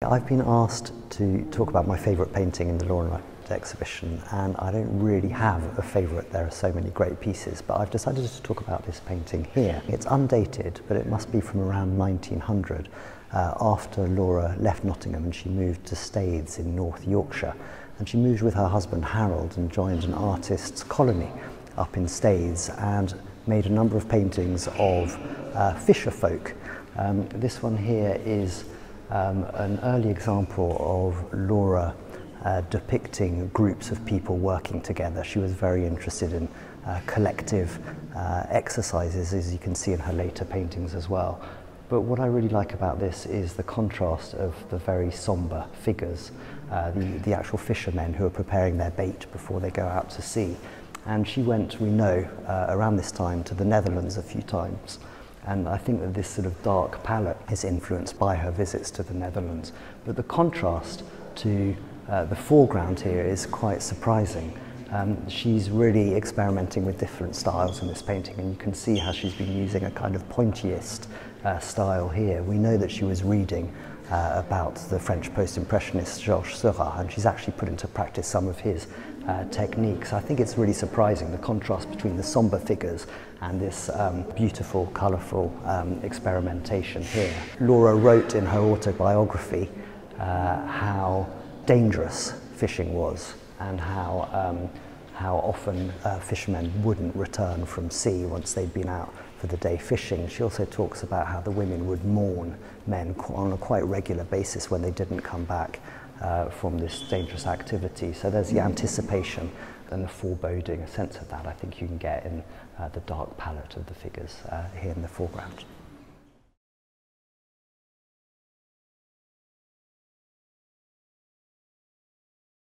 I've been asked to talk about my favourite painting in the Laura exhibition, and I don't really have a favourite. There are so many great pieces, but I've decided to talk about this painting here. It's undated, but it must be from around 1900, after Laura left Nottingham and she moved to Staithes in North Yorkshire. And she moved with her husband Harold and joined an artists' colony up in Staithes and made a number of paintings of fisherfolk. This one here is an early example of Laura depicting groups of people working together. She was very interested in collective exercises, as you can see in her later paintings as well. But what I really like about this is the contrast of the very sombre figures, the actual fishermen who are preparing their bait before they go out to sea. And she went, we know, around this time to the Netherlands a few times. And I think that this sort of dark palette is influenced by her visits to the Netherlands. But the contrast to the foreground here is quite surprising. She's really experimenting with different styles in this painting, and you can see how she's been using a kind of pointiest style here. We know that she was reading about the French post-impressionist Georges Seurat, and she's actually put into practice some of his techniques. I think it's really surprising, the contrast between the sombre figures and this beautiful, colourful experimentation here. Laura wrote in her autobiography how dangerous fishing was, and how often fishermen wouldn't return from sea once they'd been out for the day fishing. She also talks about how the women would mourn men on a quite regular basis when they didn't come back from this dangerous activity. So there's the anticipation and the foreboding, a sense of that I think you can get in the dark palette of the figures here in the foreground.